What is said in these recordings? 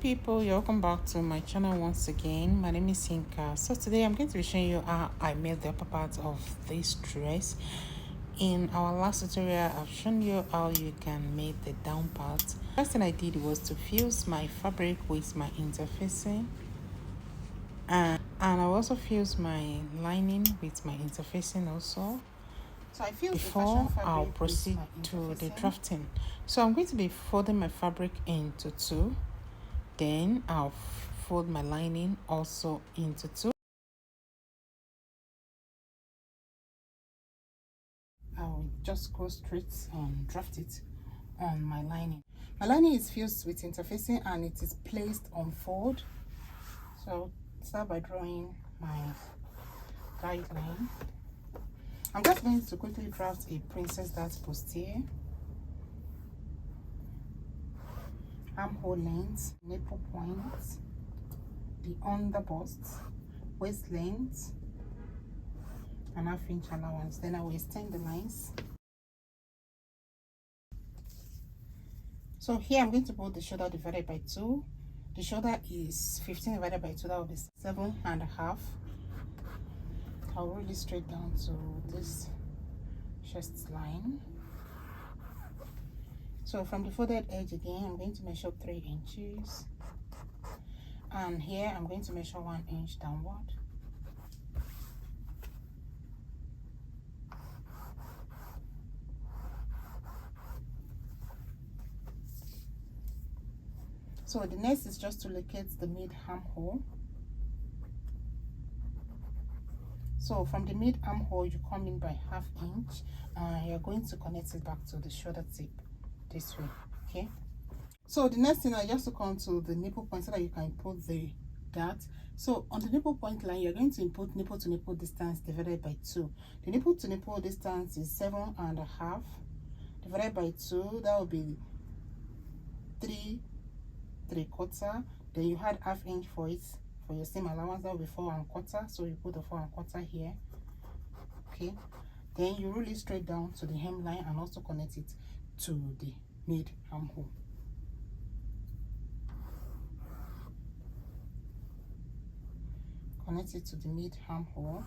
people, you're welcome back to my channel once again. My name is Inka. So today I'm going to be showing you how I made the upper part of this dress. In our last tutorial, I've shown you how you can make the down part. First thing I did was to fuse my fabric with my interfacing, and I also fuse my lining with my interfacing also. So I feel before I'll proceed to the drafting. So I'm going to be folding my fabric into two. Then I'll fold my lining also into two. I'll just go straight and draft it on my lining. My lining is fused with interfacing and it is placed on fold. So I'll start by drawing my guideline. I'm just going to quickly draft a princess dart bustier, armhole length, nipple points, the under bust, waist length, and ½ inch allowance. Then I will extend the lines. So here I'm going to put the shoulder divided by 2. The shoulder is 15 divided by 2, that will be 7.5. I'll roll it straight down to this chest line. So from the folded edge again, I'm going to measure 3 inches. And here I'm going to measure 1 inch downward. So the next is just to locate the mid armhole. So from the mid armhole, you come in by ½ inch and you're going to connect it back to the shoulder tip this way. Okay. So the next thing is just to come to the nipple point so that you can put the dart. So on the nipple point line, you're going to input nipple to nipple distance divided by 2. The nipple to nipple distance is 7.5 divided by 2. That will be 3¾ Then you had ½ inch for it for your seam allowance. That will be 4¼ So you put the 4¼ here. Okay, then you roll it straight down to the hemline and also connect it to the mid armhole. Connect it to the mid armhole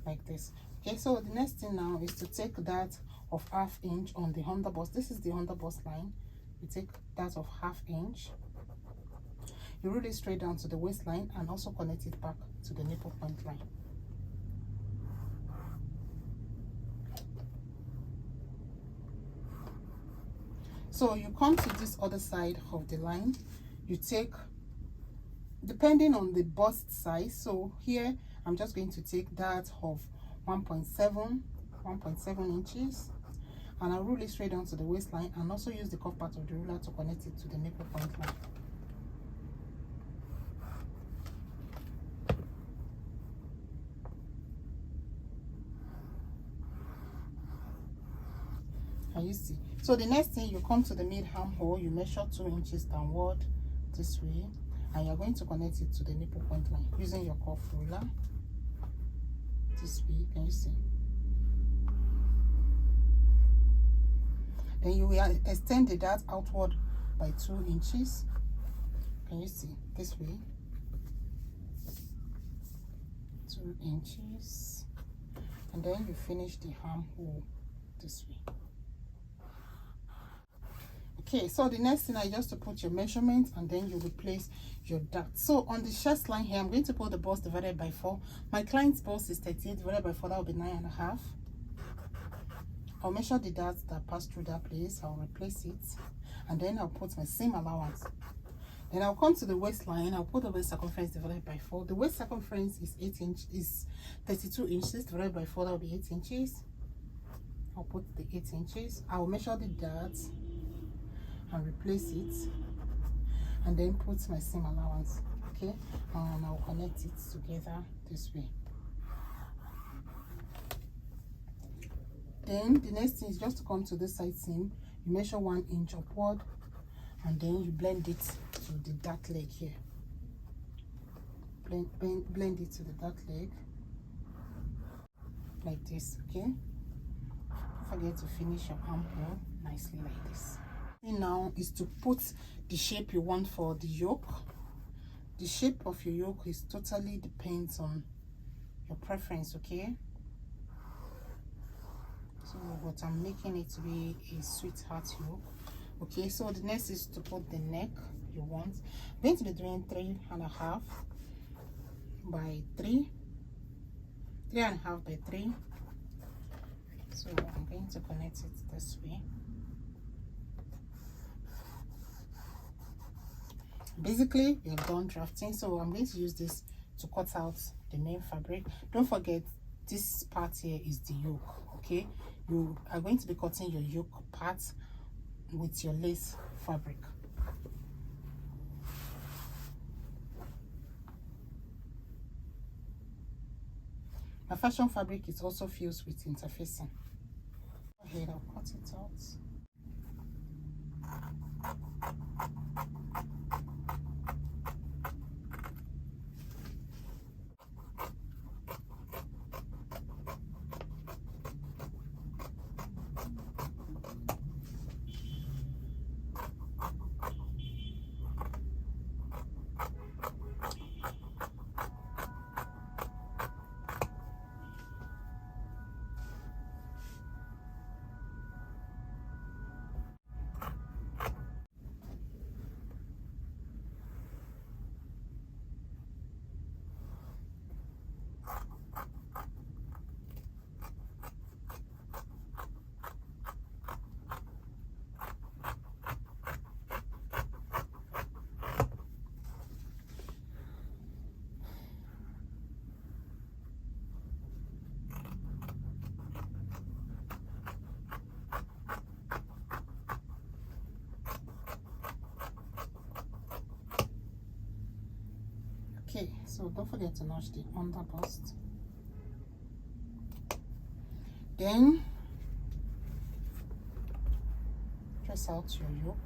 like this. Okay, so the next thing now is to take that of ½ inch on the under bust. This is the under bust line. You take that of ½ inch, you roll it straight down to the waistline and also connect it back to the nipple point line. So you come to this other side of the line, you take, depending on the bust size, so here I'm just going to take that of 1.7 inches, and I'll roll it straight down to the waistline and also use the cuff part of the ruler to connect it to the nipple point line. Can you see? So the next thing, you come to the mid armhole, you measure 2 inches downward this way, and you're going to connect it to the nipple point line using your cuff ruler this way. Can you see? Then you will extend the dart outward by 2 inches. Can you see? This way. 2 inches. And then you finish the armhole this way. Okay, so the next thing is just to put your measurement and then you replace your dart. So on the chest line here, I'm going to put the bust divided by 4. My client's bust is 38 divided by 4, that will be 9.5. I'll measure the dart that passed through that place, I'll replace it, and then I'll put my seam allowance. Then I'll come to the waistline, I'll put the waist circumference divided by 4. The waist circumference is 32 inches divided by 4, that will be 8 inches. I'll put the 8 inches. I'll measure the dart and replace it, and then put my seam allowance. Okay, and I'll connect it together this way. Then the next thing is just to come to this side seam, you measure 1 inch upward, and then you blend it to the dart leg here. Blend it to the dart leg like this. Okay, don't forget to finish your armhole nicely like this. Now is to put the shape you want for the yoke. The shape of your yoke is totally depends on your preference, okay? So but I'm making it to be a sweetheart yoke. Okay, so the next is to put the neck you want. I'm going to be doing 3.5 by 3, 3.5 by 3. So I'm going to connect it this way. Basically we are done drafting, so I'm going to use this to cut out the main fabric. Don't forget, this part here is the yoke, okay? You are going to be cutting your yoke part with your lace fabric. My fashion fabric is also fused with interfacing. Go ahead, I'll cut it out. Okay, so don't forget to notch the under bust. Then press out your yoke.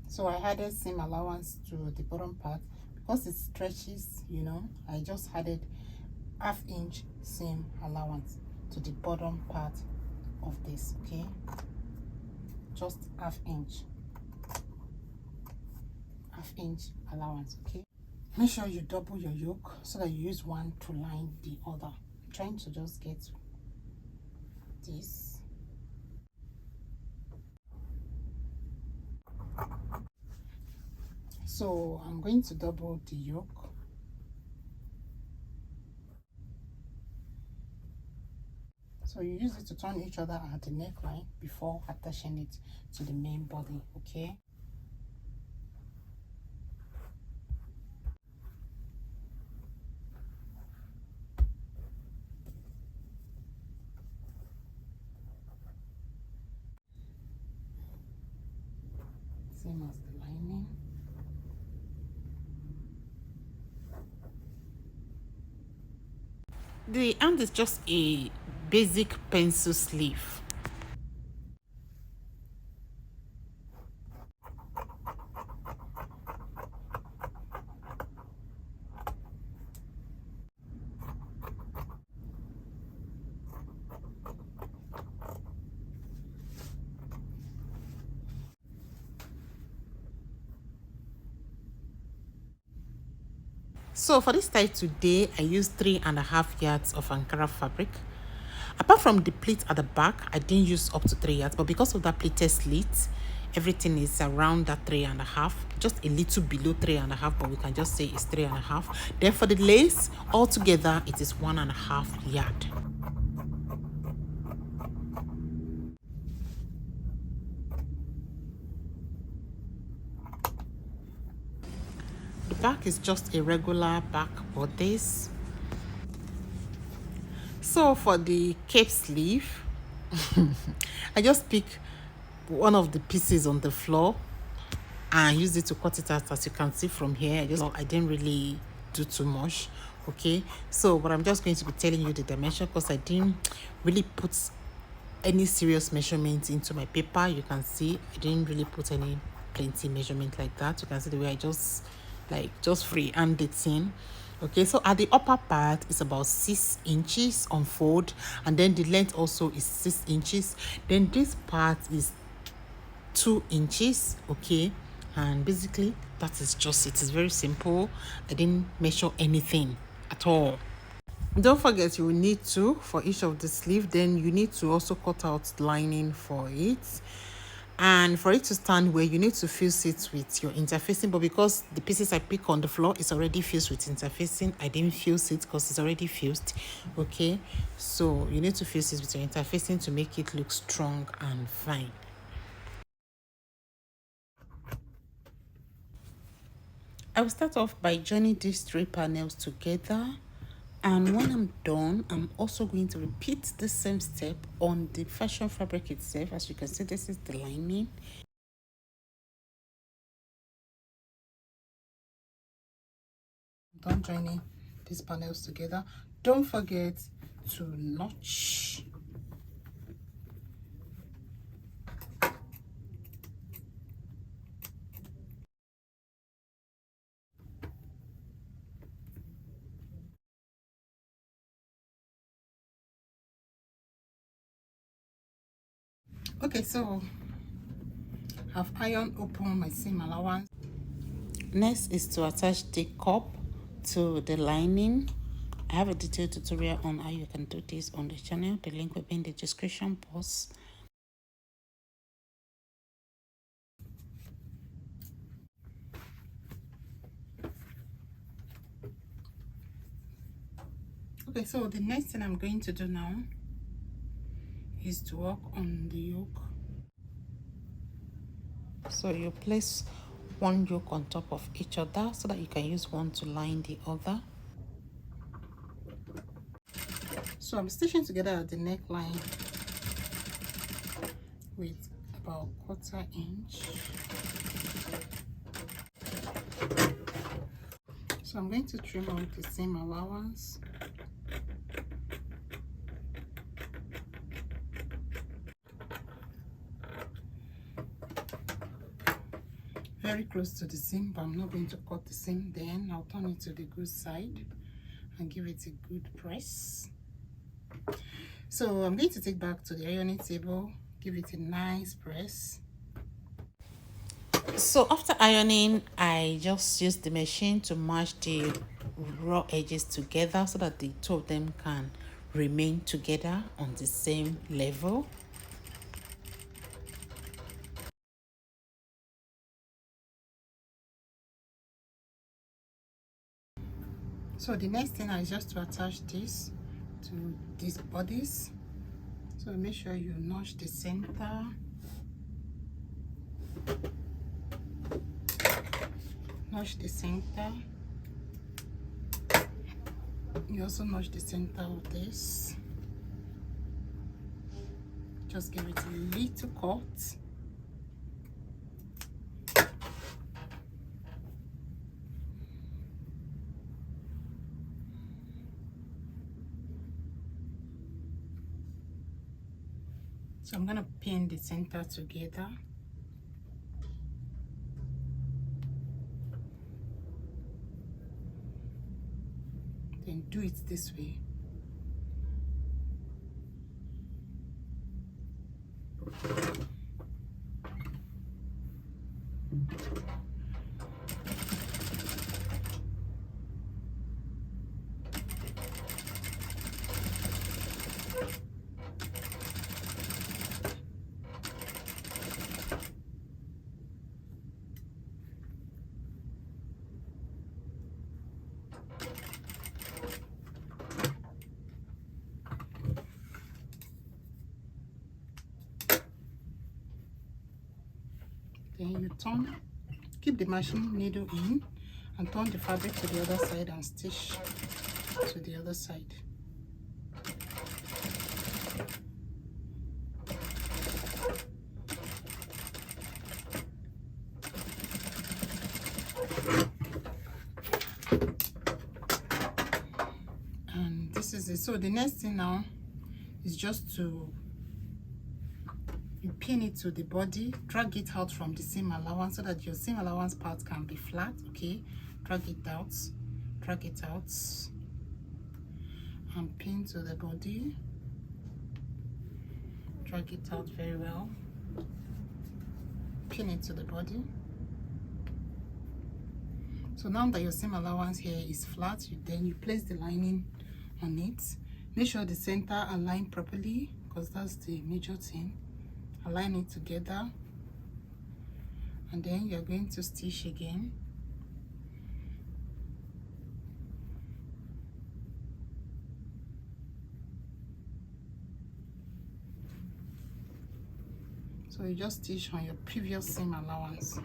So I added seam allowance to the bottom part because it stretches, you know. I just added 1/2 inch seam allowance to the bottom part of this, okay? Just 1/2 inch, 1/2 inch allowance, okay? Make sure you double your yoke so that you use one to line the other. I'm trying to just get this. So I'm going to double the yoke. So you use it to turn each other at the neckline before attaching it to the main body, okay? Same as the lining. The hand is just a basic pencil sleeve. So for this style today, I used 3.5 yards of Ankara fabric. Apart from the pleat at the back, I didn't use up to 3 yards, but because of that pleated slit, everything is around that 3.5, just a little below 3.5, but we can just say it's 3.5. Then for the lace, altogether it is 1.5 yard. The back is just a regular back bodice. So for the cape sleeve, I just pick one of the pieces on the floor and used it to cut it out. As you can see from here, I didn't really do too much. Okay, so but I'm just going to be telling you the dimension because I didn't really put any serious measurements into my paper. You can see I didn't really put any plenty measurement like that. You can see the way I just free hand it in. Okay, so at the upper part is about 6 inches on fold, and then the length also is 6 inches. Then this part is 2 inches. Okay, and basically that is just it. It's very simple. I didn't measure anything at all. Don't forget you will need to for each of the sleeve. Then you need to also cut out lining for it, and for it to stand where you need to fuse it with your interfacing. But because the pieces I pick on the floor is already fused with interfacing, I didn't fuse it because it's already fused. Okay, so you need to fuse it with your interfacing to make it look strong and fine. I will start off by joining these 3 panels together, and when I'm done, I'm also going to repeat the same step on the fashion fabric itself. As you can see, this is the lining. Done joining these panels together. Don't forget to notch. Okay, so I've ironed open my seam allowance. Next is to attach the cup to the lining. I have a detailed tutorial on how you can do this on the channel. The link will be in the description box. Okay, so the next thing I'm going to do now is to work on the yoke. So you place one yoke on top of each other so that you can use one to line the other. So I'm stitching together at the neckline with about 1/4 inch. So I'm going to trim out the seam allowance. Very close to the seam, but I'm not going to cut the seam. Then I'll turn it to the good side and give it a good press. So I'm going to take back to the ironing table, give it a nice press. So after ironing, I just use the machine to match the raw edges together so that the 2 of them can remain together on the same level. So the next thing is just to attach this to these bodies. So make sure you notch the center. Notch the center. You also notch the center of this. Just give it a little cut. So I'm gonna pin the center together. Then do it this way. Then you turn, keep the machine needle in and turn the fabric to the other side and stitch to the other side. it. So the next thing now is just to you pin it to the body, drag it out from the seam allowance so that your seam allowance part can be flat. Okay, drag it out, and pin to the body. Drag it out very well, pin it to the body. So now that your seam allowance here is flat, then you place the lining on it. Make sure the center align properly, because that's the major thing. Align it together, and then you're going to stitch again. So you just stitch on your previous seam allowance.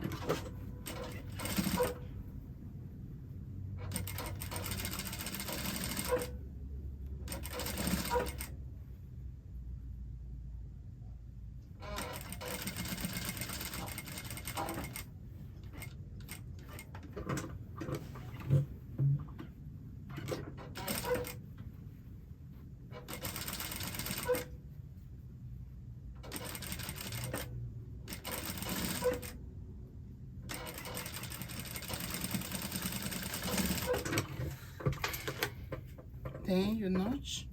Then you notch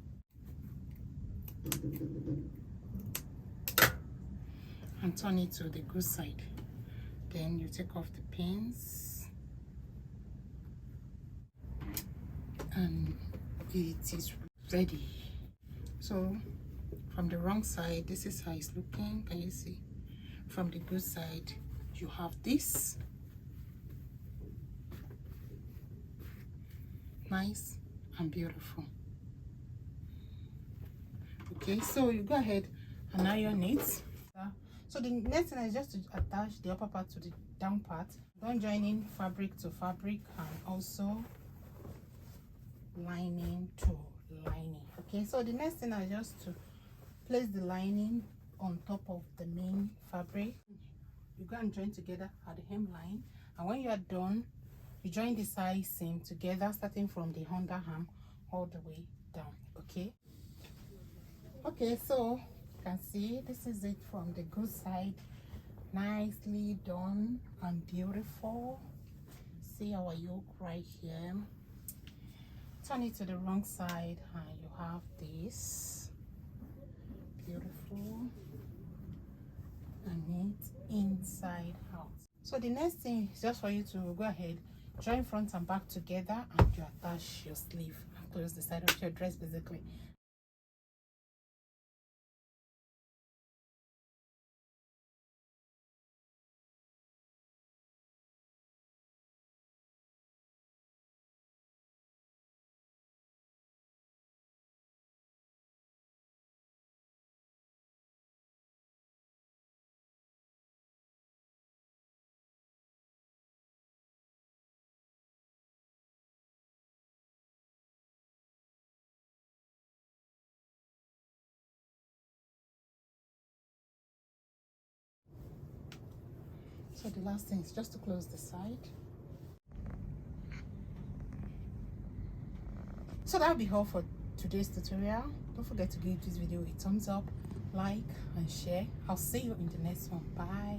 and turn it to the good side. Then you take off the pins and it is ready. So from the wrong side, this is how it's looking. Can you see? From the good side, you have this. Nice and beautiful. Okay, so you go ahead and iron it. So the next thing is just to attach the upper part to the down part. Don't join in fabric to fabric, and also lining to lining. Okay, so the next thing is just to place the lining on top of the main fabric. You go and join together at the hemline, and when you are done, you join the side seam together, starting from the underarm all the way down. Okay, so you can see this is it from the good side. Nicely done and beautiful. See our yoke right here. Turn it to the wrong side and you have this. Beautiful and neat inside out. So the next thing is just for you to go ahead, join front and back together, and you attach your sleeve and close the side of your dress basically. So the last thing is just to close the side. So that'll be all for today's tutorial. Don't forget to give this video a thumbs up, like and share. I'll see you in the next one. Bye.